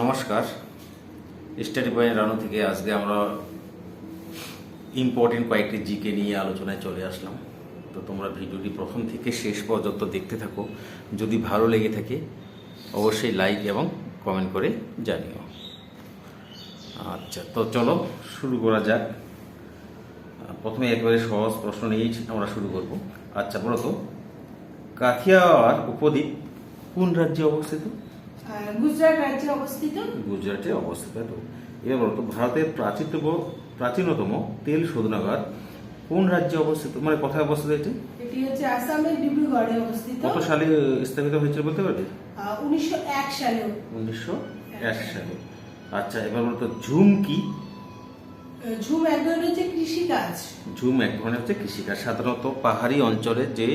নমস্কার, study point Ranu থেকে আজকে আমরা ইম্পর্টেন্ট কয়েকটি জিকে নিয়ে আলোচনায় চলে আসলাম। তো তোমরা ভিডিওটি প্রথম থেকে শেষ পর্যন্ত দেখতে থাকো। যদি ভালো লেগে থাকে অবশ্যই লাইক এবং কমেন্ট করে জানিও। আচ্ছা, তো চলো শুরু করা যাক। প্রথমে একবারে সহজ প্রশ্ন নিয়েই আমরা শুরু করব। আচ্ছা বলো তো, কাথিয়াওয়াড় উপদ্বীপ কোন রাজ্যে অবস্থিত? গুজরাট রাজ্যে অবস্থিত। গুজরাটে অবস্থিত। তো এবার বলতো, ভারতের প্রাচীনতম তেল শোধনাগার কোন রাজ্যে অবস্থিত, মানে কোথায় অবস্থিত এটি? এটি হচ্ছে আসামের ডিব্রুগড়ে অবস্থিত। কত সালে স্থাপিত হয়েছিল বলতে পারবে? 1901 সালে। 1901 সালে। আচ্ছা এবার বলতো, ঝুম কি? ঝুম এক ধরনের হচ্ছে কৃষিকাজ। ঝুম এক ধরনের হচ্ছে কৃষিকাজ। সাধারণত পাহাড়ি অঞ্চলে যে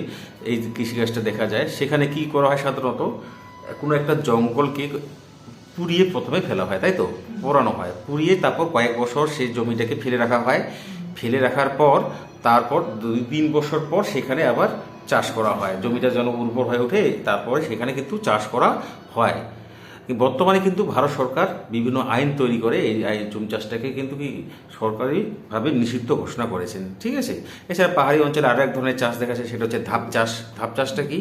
এই কৃষিকাজটা দেখা যায়, সেখানে কি করা হয়? সাধারণত কোনো একটা জঙ্গলকে পুড়িয়ে প্রথমে ফেলা হয়, তাই তো? পোড়ানো হয়, পুড়িয়ে তারপর কয়েক বছর সেই জমিটাকে ফেলে রাখা হয়। ফেলে রাখার পর তারপর 2-3 বছর পর সেখানে আবার চাষ করা হয়। জমিটা যেন উর্বর হয়ে ওঠে, তারপরে সেখানে কিন্তু চাষ করা হয়। বর্তমানে কিন্তু ভারত সরকার বিভিন্ন আইন তৈরি করে এই জুম চাষটাকে কিন্তু কি সরকারিভাবে নিষিদ্ধ ঘোষণা করেছেন, ঠিক আছে? এছাড়া পাহাড়ি অঞ্চলে আরও এক ধরনের চাষ দেখা যায়, সেটা হচ্ছে ধাপ চাষ। ধাপ চাষটা কি?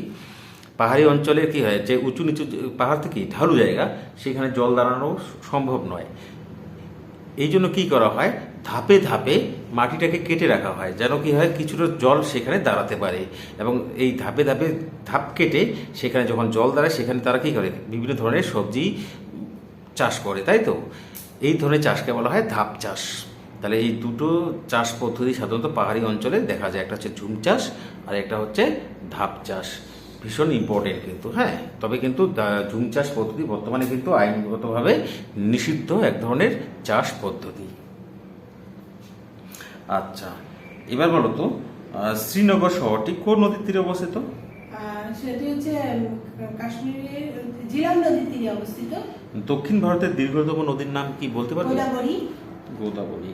পাহাড়ি অঞ্চলে কি হয়, যে উঁচু নিচু পাহাড় থেকে ঢালু জায়গা, সেখানে জল দাঁড়ানো সম্ভব নয়। এই জন্য কী করা হয়, ধাপে ধাপে মাটিটাকে কেটে রাখা হয়, যেন কি হয়, কিছুটা জল সেখানে দাঁড়াতে পারে। এবং এই ধাপে ধাপে ধাপ কেটে সেখানে যখন জল দাঁড়ায়, সেখানে তারা কী করে, বিভিন্ন ধরনের সবজি চাষ করে, তাই তো? এই ধরনের চাষকে বলা হয় ধাপ চাষ। তাহলে এই দুটো চাষ পদ্ধতি সাধারণত পাহাড়ি অঞ্চলে দেখা যায়। একটা হচ্ছে ঝুম চাষ আর একটা হচ্ছে ধাপ চাষ। ভীষণ ইম্পর্টেন্ট কিন্তু, হ্যাঁ। তবে কিন্তু ঝুম চাষ পদ্ধতি বর্তমানে কিন্তু আইনগতভাবে নিষিদ্ধ এক ধরনের চাষ পদ্ধতি। আচ্ছা এবার বলো তো, শ্রীনগর শহরটি কোন নদীর তীরে অবস্থিত? সেটি হচ্ছে কাশ্মীরের ঝিলাম নদীর তীরে অবস্থিত। দক্ষিণ ভারতের দীর্ঘতম নদীর নাম কি বলতে পারবে? গোদাবরী। গোদাবরী।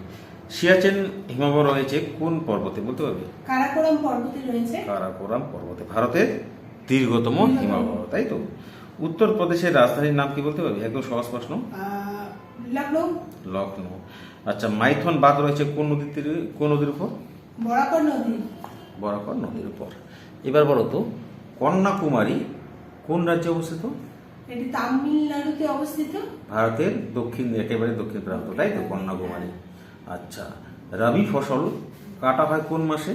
সিয়াচেন হিমবাহ রয়েছে কোন পর্বতে বলতে পারবে? কারাকোরাম পর্বতে রয়েছে। কারাকোরাম পর্বতে, ভারতের দীর্ঘতম হিমবাহ, তাই তো? উত্তরপ্রদেশের রাজধানীর নাম কি বলতে পারবে? একদম সহজ প্রশ্ন। লখনৌ। লখনৌ। আচ্ছা, মাইথন বাঁধ রয়েছে কোন নদীর তীরে, কোন নদীর উপর? বরাকর নদী। বরাকর নদীর উপর। এবার বলো তো, কন্যাকুমারী কোন রাজ্যে অবস্থিত? এটি তামিলনাড়ুতে অবস্থিত। ভারতের একেবারে দক্ষিণ প্রান্ত, তাই তো, কন্যাকুমারী। আচ্ছা, রবি ফসল কাটা হয় কোন মাসে?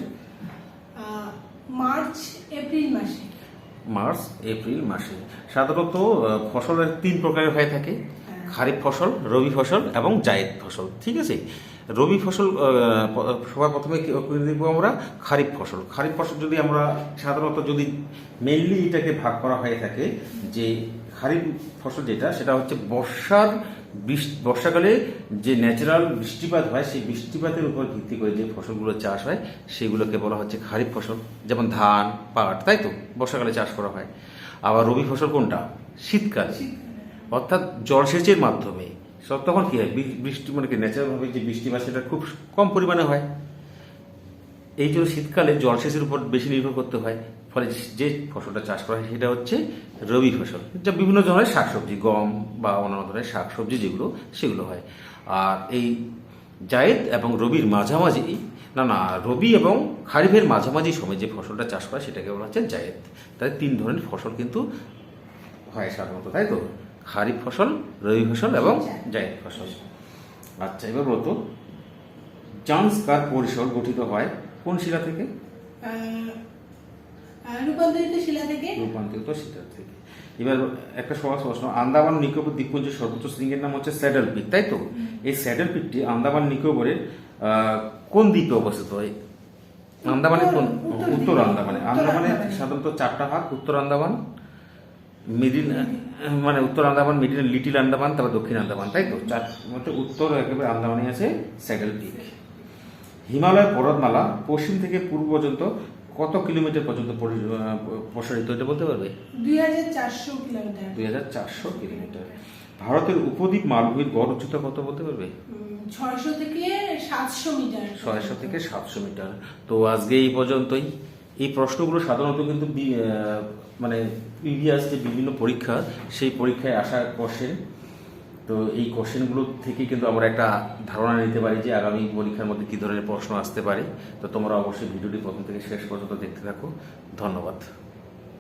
মার্চ এপ্রিল মাসে। মার্চ এপ্রিল মাসে। সাধারণত ফসলের 3 প্রকারের হয়ে থাকে: খারিফ ফসল, রবি ফসল এবং জায়েদ ফসল, ঠিক আছে? রবি ফসল সবার প্রথমে করে দেখবো আমরা খারিফ ফসল। খারিফ ফসল যদি আমরা সাধারণত যদি মেইনলি এটাকে ভাগ করা হয়ে থাকে, যে খারিফ ফসল যেটা, সেটা হচ্ছে বর্ষাকালে যে ন্যাচারাল বৃষ্টিপাত হয়, সেই বৃষ্টিপাতের উপর ভিত্তি করে যে ফসলগুলো চাষ হয় সেগুলোকে বলা হচ্ছে খারিফ ফসল। যেমন ধান, পাট, তাই তো, বর্ষাকালে চাষ করা হয়। আবার রবি ফসল কোনটা? শীতকালে, অর্থাৎ জলসেচের মাধ্যমে। তখন কি হয়, বৃষ্টি মানে কি ন্যাচারালভাবে যে বৃষ্টিপাত সেটা খুব কম পরিমাণে হয়। এই জন্য শীতকালে জলসেচের উপর বেশি নির্ভর করতে হয়। ফলে যে ফসলটা চাষ করা হয় সেটা হচ্ছে রবি ফসল, যা বিভিন্ন ধরনের শাকসবজি, গম বা অন্যান্য ধরনের শাকসবজি যেগুলো, সেগুলো হয়। আর এই জায়েদ এবং রবির মাঝামাঝি, রবি এবং খারিফের মাঝামাঝি সময় যে ফসলটা চাষ করা সেটাকে বলা হচ্ছে জায়েদ। তাই 3 ধরনের ফসল কিন্তু হয় সাধারণত, তাই তো? খারিফ ফসল, রবি ফসল এবং জায়েদ ফসল। আচ্ছা এবার বলতো, জাংস্কার পরিসর গঠিত হয় কোন শিলা থেকে? রূপান্তরিত শিলা থেকে। রূপান্তরিত শিলা থেকে। এবার একটা সহজ প্রশ্ন, আন্দামান নিকোবর দ্বীপপুঞ্জের সর্বোচ্চ শৃঙ্গের নাম হচ্ছে স্যাডল পিক, তাই তো? এই স্যাডল পিকটি আন্দামান নিকোবরের কোন দ্বীপে অবস্থিত? আন্দামানের কোন? উত্তর আন্দামানে। আন্দামানে সাধারণত 4টা ভাগ: উত্তর আন্দামান, উত্তর আন্দামান, মিডিল, লিটিল আন্দামান, তারপর দক্ষিণ আন্দামান, তাই তো? উত্তর একেবারে আন্দামানে আছে স্যাডল পিক। হিমালয় পর্বতমালা পশ্চিম থেকে পূর্ব পর্যন্ত কত কিলোমিটার পর্যন্ত প্রসারিত, এটা বলতে পারবে? 2400 কিলোমিটার। 2400 কিলোমিটার। ভারতের উপদ্বীপ মালভূমির গড় উচ্চতা কত বলতে পারবে? 600 থেকে 700 মিটার। 600 থেকে 700 মিটার। তো আজকে এই পর্যন্তই। এই প্রশ্নগুলো সাধারণত কিন্তু প্রিভিয়াস যে বিভিন্ন পরীক্ষা, সেই পরীক্ষায় আসা কোশ্চেন। তো এই কোশ্চেনগুলো থেকে কিন্তু আমরা একটা ধারণা নিতে পারি যে আগামী পরীক্ষার মধ্যে কী ধরনের প্রশ্ন আসতে পারে। তো তোমরা অবশ্যই ভিডিওটি প্রথম থেকে শেষ পর্যন্ত দেখতে থাকো। ধন্যবাদ।